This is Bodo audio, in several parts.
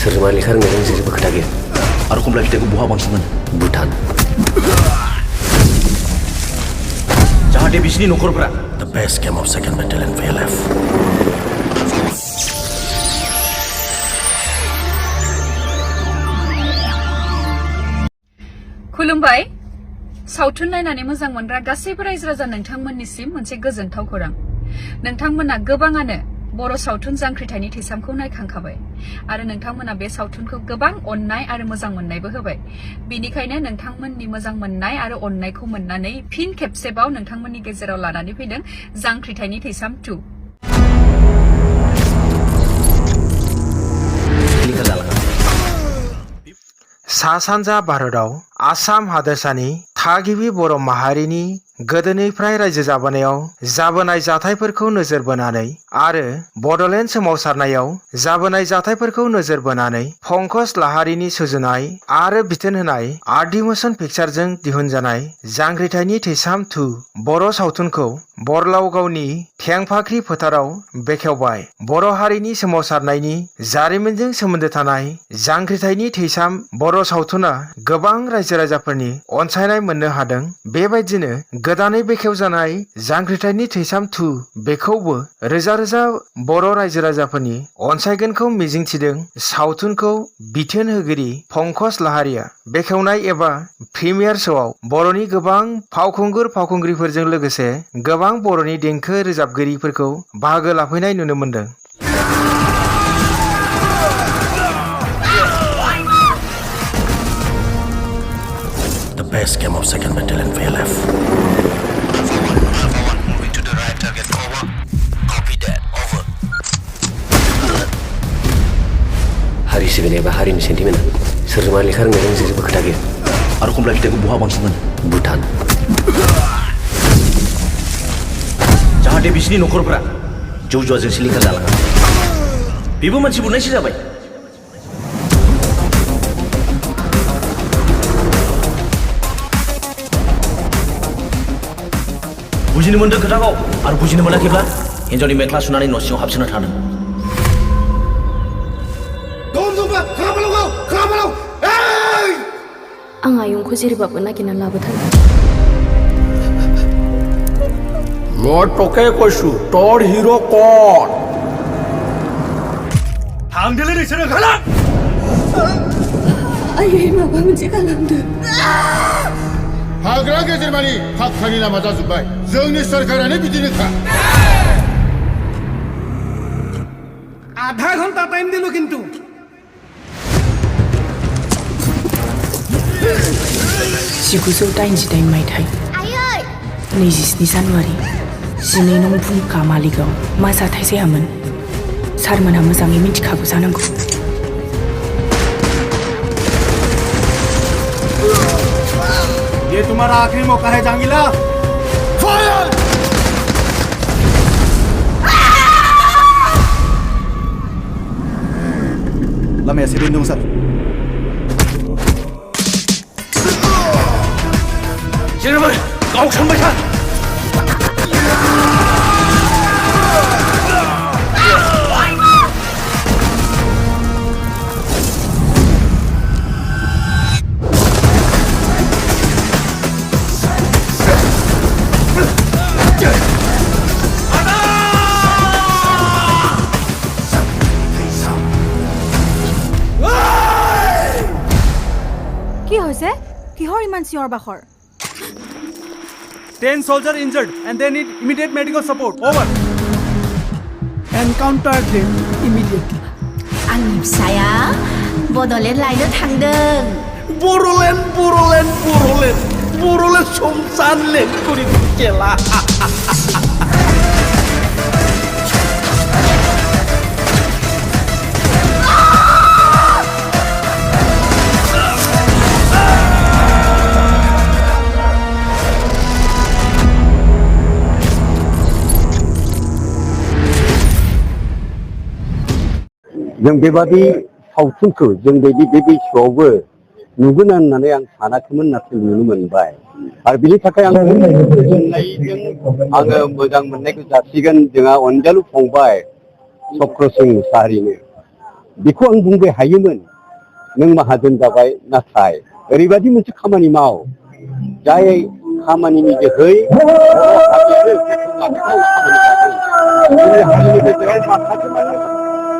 सोरजोंबा लेखा रोंनायजों जेबो खोथा गैया आरो कमला फिथाइखौ बहा बांसिन मोनो भुटान जाहाथे बिसिनि नखरफोरा The best game of second battle in VLF. खुलुमबाय सावथुन नायनानै मोजां मोनग्रा गासैबो रायजो राजा नोंथांमोननिसिम मोनसे गोजोनथाव खौरां नोंथांमोना गोबाङानो बर' सावथुन जांख्रिथायनि थैसामखौ नायखांखाबाय आरो नोंथांमोना बे सावथुनखौ गोबां अननाय आरो मोजां मोननायबो होबाय बेनिखायनो नोंथांमोननि मोजां मोननाय आरो अननायखौ मोननानै फिन खेबसेबाव नोंथांमोननि गेजेराव लानानै फैदों जांख्रिथायनि थैसाम 2 सा सानजा भारताव आसाम हादोरसानि थागिबि बर' माहारिनि गोदोनिफ्राय रायजो जाबोनायाव जाबोनाय जाथायफोरखौ नोजोर बोनानै आरो बड'लेण्ड सोमावसारनायाव जाबोनाय जाथायफोरखौ नोजोर बोनानै पंकज लाहारीनि सुजुनाय आरो बिथोन होनाय आरडि मोशन पिक्चारजों दिहुनजानाय जांख्रिथायनि थैसाम 2 बर' सावथुनखौ बरलाव गावनि थेंफाख्रि फोथाराव बेखेवबाय। बर' हारिनि सोमावसारनायनि जारिमिनजों सोमोन्दो थानाय जांख्रिथायनि थैसाम बर' सावथुना गोबां रायजो राजाफोरनि अनसायनाय मोननो हादों। बेबायदिनो गोदानै बेखेवजानाय जांख्रिथायनि थैसाम 2 बेखौबो रोजा रोजा बर' रायजो राजाफोरनि अनसायगोनखौ मिजिंथिदों। सावथुनखौ बिथोन होगिरि पंकज लाहारीया बेखेवनाय एबा प्रिमियार श'आव बर'नि गोबां फावखुंगुर फावखुंग्रिफोरजों लोगोसे गोबां बर'नि देंखो रोजाबगिरिफोरखौ बाहागो लाफैनाय नुनो मोनदों। The best game of second battle in VLF. Moving to the right, target over. Copy that, over. हारि सिबिनाय एबा हारिनि सेन्टिमेन्टआ सोरजोंबा लेखा रोंनायजों जेबो खोथा गैया आरो कमला फिथाइखौ बहा बांसिन मोनो भुटान जाहाथे बिसिनि नखरफोरा जौ जुवाजों सिलिंखार जालाङा बेबो मानसि बुनायसो जाबाय बुजिनो मोनदों खोथाखौ आरो बुजिनो मोनाखैब्ला हिन्जावनि मेख्ला सुनानै न' सिङाव हाबसोना थादों आं आयंखौ जेरैबाबो नागिरना लाबोथारगोन মই তোকে কৈছো তোর হিরো কোন थांदोलै नोंसोरो ओंखारला आयै माबा मोनसे खालामदो हाग्रा गेजेरमानि फाक्कानि लामा जाजोब्बाय जोंनि सरकारानो बिदिनोखा আধা ঘন্টা টাইম দিলো কিন্তু 1988 मायथाइ 27 जानुवारि 12 नं फुंखा मालिगाव मा जाथाय जायामोन सारमोनहा मोजाङै मिथिखागौ जानांगौ ये तुम्हारा आखिरी मौका है जांगिला फायर लामाया सिरिन दं सार जेनेरेल गावसनबाय था কি হৈছে কিহৰ ইমান চিঞৰ বাখৰ 10 soldiers injured and they need immediate medical support over encounter them immediately आंनि फिसाया बड'लेण्ड लायनो थांदों बर'लेण्ड संसान लेंखुरि केला जों बेबादि सावथुनखौ जों बायदि बे बैसोआवबो नुगोन होननानै आं सानाखैमोन नाथाय नुनो मोनबाय आरो बिनि थाखाय आं गोजोननायजों आङो मोजां मोननायखौ जासिगोन जोंहा अनजालु फंबाय चक्र सिं मुसाहारिनो बेखौ आं बुंबाय हायोमोन नों माहाजोन जाबाय नाथाय ओरैबायदि मोनसे खामानि माव जाय खामानिनि जोहै हारिनि गेजेराव माखासे माने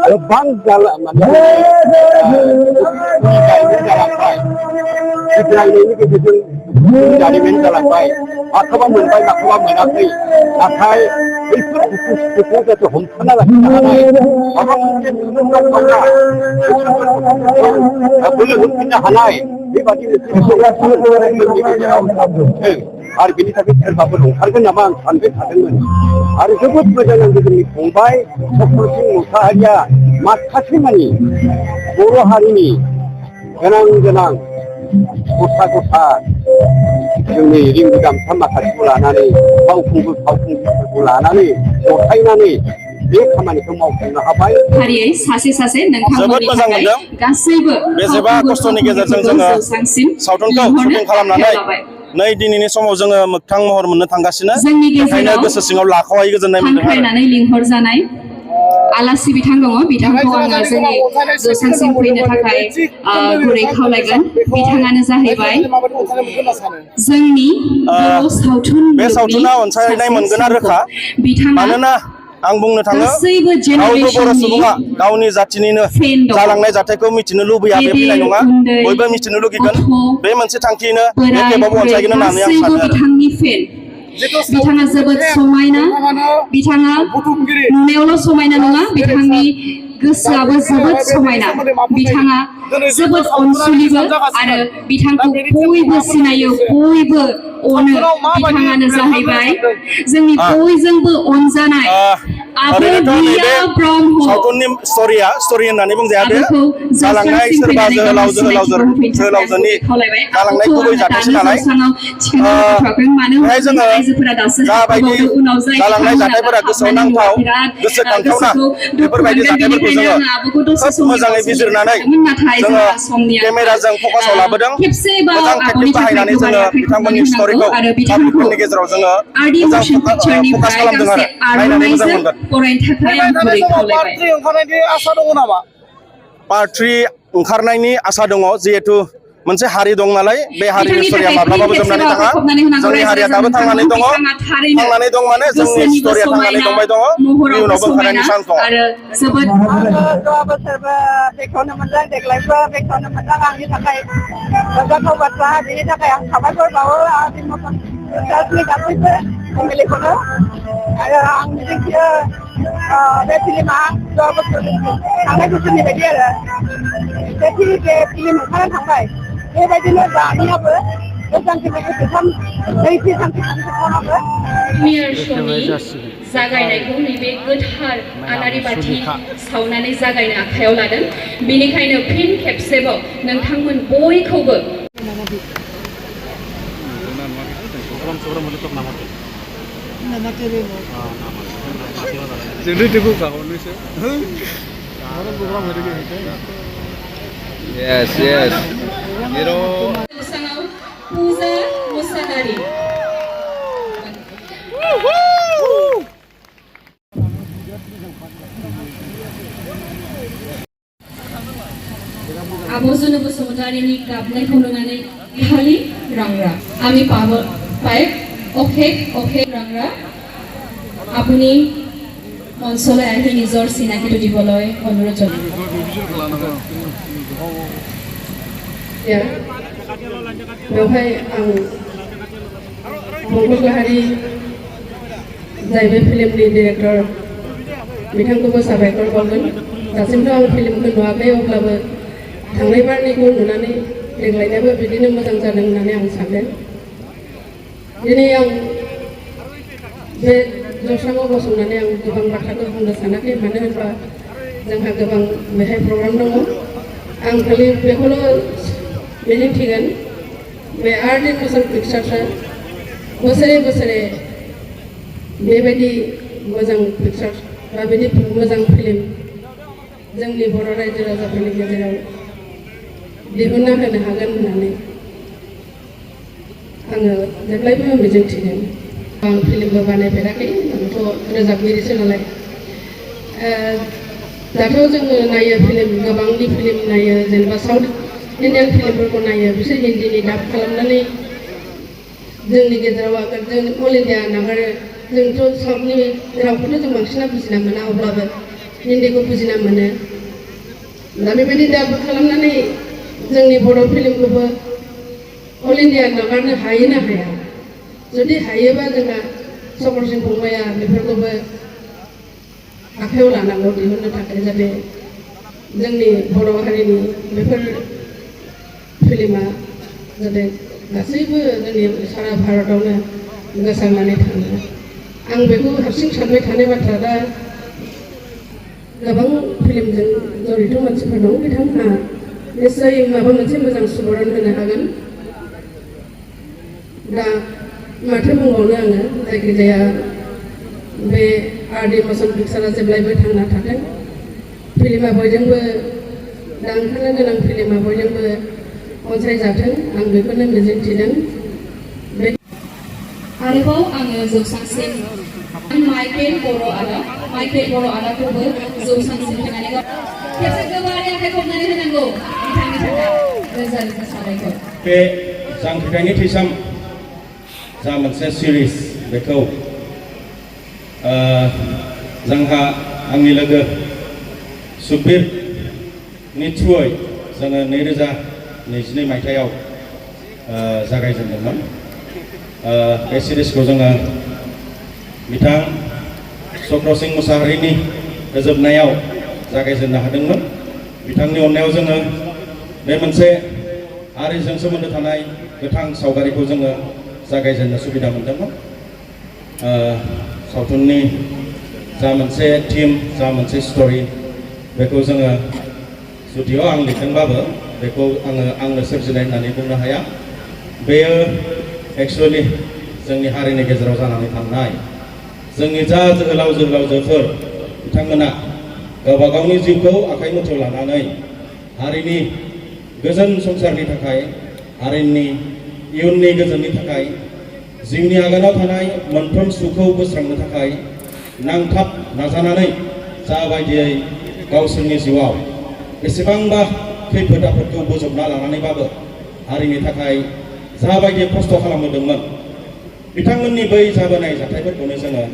गोबां जालांबाय सिबिलायनायनि गेजेरजों जारिमिन जालांबाय माखौबा मोनबाय माखौबा मोनाखै नाथाय बैफोर दुखु सुखुखौ जाहाथे हमथाना लाखिनो हानाय माबा मोनसे बोलो होफिननो हानाय बेबादि आरो बेनि थाखाय सोरबाफोर ओंखारगोन नामा आं सानबाय थादोंमोन आरो जोबोद मोजां नांगौ जोंनि फंबाय चक्रसिं मुसाहारिया माखासे मानि बर' हारिनि गोनां गोनां गथा जोंनि रिंगु दामसा माखासेखौ लानानै फावखुंगुरफोरखौ लानानै जथायनानै बे खामानिखौ मावफुंनो हाबाय फारियै सासे सासे नोंथांमोननि थाखाय गासैबो बेसेबा खस्थ'नि गेजेरजों जोङो सावथुनखौ शुटिं खालामनानै नै दिनैनि समाव जोङो मोगथां महर मोननो थांगासिनो बेखायनो गोसो सिङाव लाख'हायै गोजोननाय मोनदों हांख्रायनानै लिंहरजानाय आलासि बिथां दङ बिथांखौ आङो जोंनि जौसांसिम फैनो थाखाय गुरै खावलायगोन बिथाङानो जाहैबाय जोंनि बर' सावथुन बे सावथुना अनसायनाय मोनगोन रोखा मानोना आं बुंनो थाङो रावबो बर' सुबुङा गावनि जाथिनिनो जालांनाय जाथायखौ मिथिनो लुबैया बे फैनाय नङा बयबो मिथिनो लुगैगोन बे मोनसे थांखियैनो बे खेबावबो अनसायगोन होननानै आं सानो आरो बिथाङा जोबोद समायना बिथाङा नुनायावल' समायना नङा बिथांनि गोसोआबो जोबोद समायना बिथाङा जोबोद अनसुलिबो आरो बिथांखौ बयबो सिनायो बयबो अनो बिथाङानो जाहैबाय जोंनि बयजोंबो अनजानाय सावथुननि स्ट'रि होननानै बुंजाया बे जालांनाय सोरबा जोहोलावजोनि जालांनाय गुबै जाथायसो नालाय बेहाय जोङो जाबायदि जालांनाय जाथायफोरा गोसोआव नांथाव गोसोखांथावना बेफोरबायदि जाथायफोरखौ जोङो खोब मोजाङै बिजिरनानै जोङो केमेराजों फकासाव लाबोदों मोजां टेकनिक बाहायनानै जोङो बिथांमोननि स्ट'रिखौ पाब्लिकफोरनि गेजेराव जोङो मोजां फकास खालामदों आरो नायनानै मोजां मोनगोन पार्ट 3 ओंखारनायनि आसा दङ जिहेतु मोनसे हारि दं नालाय बे हारिनि स्ट'रिया माब्लाबाबो जोबनानै थाङा जोंनि हारिया दाबो थांनानै दङ माने जोंनि स्ट'रिया थांनानै दंबाय दङ इयुनावबो ओंखारनायनि चान्स दङ बोसोरबो बेखौनो मोनदों देग्लायबो बेखौनो मोनदों आंनि थाखाय गोग्गाथाव बाथ्रा बेनि थाखाय आं साबायखर बावो आंनि गासैबो फेमिलिखौनो आरो आं मिजिंथियो बे फिल्मा थांनाय बोसोरनि बायदि आरो बे फिल्म ओंखारनानै थांबाय बेबायदिनो दानियाबो जागायनायखौ नैबे गोथार आलारि बाथि सावनानै जागायनो आखायाव लादों बेनिखायनो फिन खेबसेबाव नोंथांमोन बयखौबो Yes, yes. Puja Musanari. Abozunu Bosumutariनि गाबनायखौ नुनानै खालि रांरा আমি পাই অশেষ ৰাংৰা আপুনি মঞ্চলৈ আহি নিজৰ চিনাকিটো দিবলৈ অনুৰোধ জনাইছো बेवहाय आं मंगल लाहारी जाय बे फिल्मनि डिरेक्टर बिथांखौबो साबायखर बावगोन दासिमथ' आं फिल्मखौ नुवाखै अब्लाबो थांनाय बारनिखौ नुनानै देग्लायनायाबो बिदिनो मोजां जादों होननानै आं सानदों दिनै आं बे जौस्राङाव गसंनानै आं गोबां बाथ्राखौ बुंनो सानाखै मानो होनबा जोंहा गोबां बेहाय प्रग्राम दङ आं खालि बेखौल' मिजिंथिगोन बे आर्ट एन्ड मोशन पिक्चार्सआ बोसोरे बेबायदि मोजां पिक्चार्स बा बिदि मोजां फिल्म जोंनि बर' रायजो राजाफोरनि गेजेराव दिहुनना होनो हागोन होननानै आङो जेब्लायबो मिजिंथिगोन आं फिल्मबो बानायफेराखै आंथ' रोजाबगिरिसो नालाय दाथ' जोङो नायो फिल्म गोबांनि फिल्म नायो जेनेबा साउथ इन्डियान फिल्मफोरखौ नायो बिसोर हिन्दीनि डाब खालामनानै जोंनि गेजेराव आगार जों अल इन्डिया नागारो जोंथ' साउथनि रावखौथ' जों बांसिना बुजिना मोना अब्लाबो हिन्दीखौ बुजिना मोनो दा बेबायदि डाब खालामनानै जोंनि बर' फिल्मखौबो अल इन्डिया नागारनो हायो ना हाया जुदि हायोबा जोंहा चक्र सिंह फंबाया बेफोरखौबो आखायाव लानांगौ दिहुननो थाखाय जाहाथे जोंनि बर' हारिनि बेफोर फिल्मा जाहाथे गासैबो जोंनि सारा भारतावनो गोसारनानै थाङो आं बेखौ हारसिं सानबाय थानाय बाथ्रा दा गोबां फिल्मजों जड़ित मानसिफोर दं बिथांमोनहा निश्चय माबा मोनसे मोजां सुबुरुन होनो हागोन दा माथो बुंबावनो आङो जायखिजाया बे आर.डि. मोसन पिक्चारा जेब्लायबो थांना थाथों फिल्मा बयजोंबो दा ओंखारनो गोनां फिल्मा बयजोंबो अनसायजाथों आं बेखौनो मिजिंथिदों आरोबाव आङो जौसांसिम माइकेल बर' आदाखौबो जौसांसिम फैनानै खेबसे गोबारै आखाइ खबनानै होनांगौ बिथांनि थाखाय रोजा रोजा साबायखर बे जांख्रिथायनि थैसाम जा मोनसे सिरिज बेखौ जोंहा आंनि लोगो सुबिरनि थ्रुयै जोङो 2022 मायथाइयाव जागायजेनदोंमोन बे सिरिजखौ जोङो बिथां चक्र सिंह मुसाहारिनि रोजाबनायाव जागायजेननो हादोंमोन बिथांनि अननायाव जोङो बे मोनसे हारिजों सोमोन्दो थानाय गोथां सावगारिखौ जोङो जागायजेननो सुबिदा मोनदोंमोन सावथुननि जा मोनसे थीम जा मोनसे स्टोरी बेखौ जोङो जुदियाव आं लिरदोंबाबो बेखौ आंनो सोरजिनाय होननानै बुंनो हाया बेयो एक्चुअली जोंनि हारिनि गेजेराव जानानै थानाय जोंनि जा जोहोलावजोफोर बिथांमोना गावबा गावनि जिउखौ आखाइ मुथायाव लानानै हारिनि गोजोन संसारनि थाखाय हारिनि इयुननि गोजोननि थाखाय जिउनि आगानाव थानाय मोनफ्रोम सुखौ बोस्रांनो थाखाय नांथाब नाजानानै जाबायदियै गावसोरनि जिउआव बेसेबांबा खैफोद आफोदखौ बोजबना लानानैबाबो हारिनि थाखाय जाबायदि खस्थ' खालामबोदोंमोन बिथांमोननि बै जाबोनाय जाथायफोरखौनो जोङो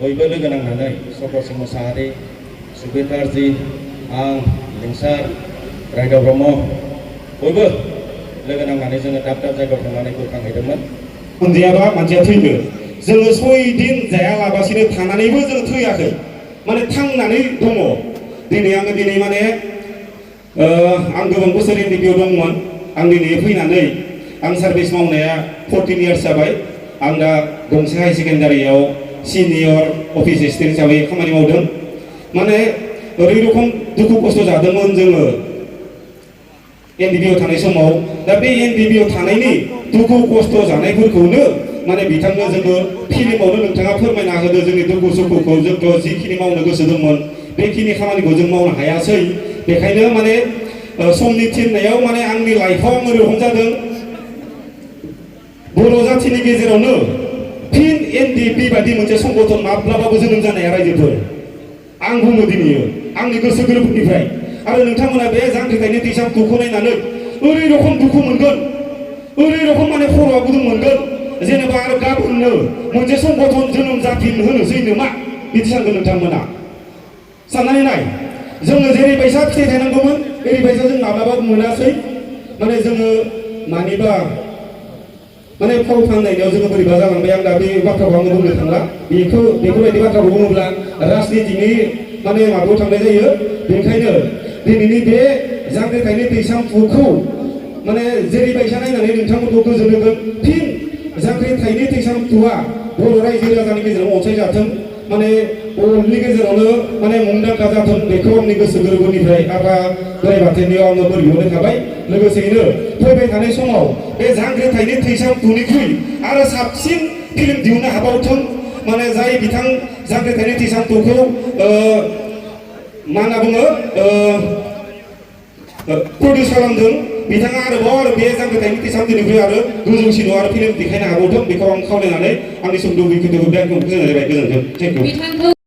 बयबो लोगो नांनानै चक्र सिंह मुसाहारि सुबिर गार्जि आं लिंसार रायदाव ब्रह्म बयबो लोगो नांनानै जोङो दाब दाब जायगायाव थांनानै बोखांहैदोंमोन मोनजायाबा मानसिया थैयो जोङो 6 दिन जायालाबासिनो थानानैबो जों थैयाखै माने थांनानै दङ दिनै माने आं गोबां बोसोर एनडिपिआव दंमोन आं दिनै फैनानै आं सार्भिस मावनाया 14 इयार्स जाबाय आं दा गंसे हाई सेकेन्डारियाव सिनियर अफिस एसिस्टेन्ट हिसाबै खामानि मावदों माने ओरै रखम दुखु खस्थ' जादोंमोन जोङो एनडिपिआव थानाय समाव दा बे एनडिपिआव थानायनि दुखु खस्थ' जानायफोरखौनो माने बिथांनो जोङो फिल्मावनो नोंथाङा फोरमायना होदो जोंनि दुखु सुखुखौ जोंथ' जिखिनि मावनो गोसो दंमोन बेखिनि खामानिखौ जों मावनो हायासै बेखायनो माने समनि थिननायाव माने आंनि लाइफआव आङो रखम जादों बर' जाथिनि गेजेरावनो फिन एनडिपि बायदि मोनसे संगठन माब्लाबाबो जोनोम जानाया रायजोफोर आं बुङो दिनै आंनि गोसो गोरबोनिफ्राय आरो नोंथांमोना बे जांख्रिथायनि थैसामखौ नायनानै ओरै रखम दुखु मोनगोन ओरै रखम माने खर'आ गुदुं मोनगोन जेनेबा आरो गाबोननो मोनसे संगठन जोनोम जाफिन होनोसै नामा बिदि सानगोन नोंथांमोना साननानै नाय जोङो जेरैबायसा फिथाइ थायनांगौमोन ओरैबायसा जों माब्लाबाबो मोनासै माने जोङो मानिबा माने फाव फान्दायनायाव जोङो बोरैबा जालांबाय आं दा बे बाथ्राखौ आङो बुंनो थांला बेफोरबायदि बाथ्राखौ बुङोब्ला राजनितिनि माने माबायाव थांनाय जायो बेनिखायनो दिनैनि बे जांख्रिथायनि थैसामखौ माने जेरैबायसा नायनानै नोंथांमोनखौ गोजोन होगोन फिन जांख्रिथायनि थैसामआ बर' रायजो राजानि गेजेराव अनसायजाथों माने बर'नि गेजेरावनो माने मुंदांखा जाथों बेखौ आंनि गोसो गोरबोनिफ्राय आफा बोराइ बाथौनियाव आङो बोर बिहरनाय थाबाय लोगोसेयैनो फैबाय थानाय समाव बे जांख्रिथायनि थैसामनिख्रुइ आरो साबसिन फिल्म दिहुननो हाबावथों माने जाय बिथां जांख्रिथायनि थैसामखौ मा होनना बुङो प्रडिउस खालामदों बिथाङा आरोबाव बे जांख्रिथायनि थैसामनिख्रुइ आरो गोजौसिनाव आरो फिल्म देखायनो हाबावथों बेखौ आं खावलायनानै आंनि सुंद' बिखिनिखौ बे आंखौ फोजोबनाय जाबाय गोजोन्थों थेंक इउ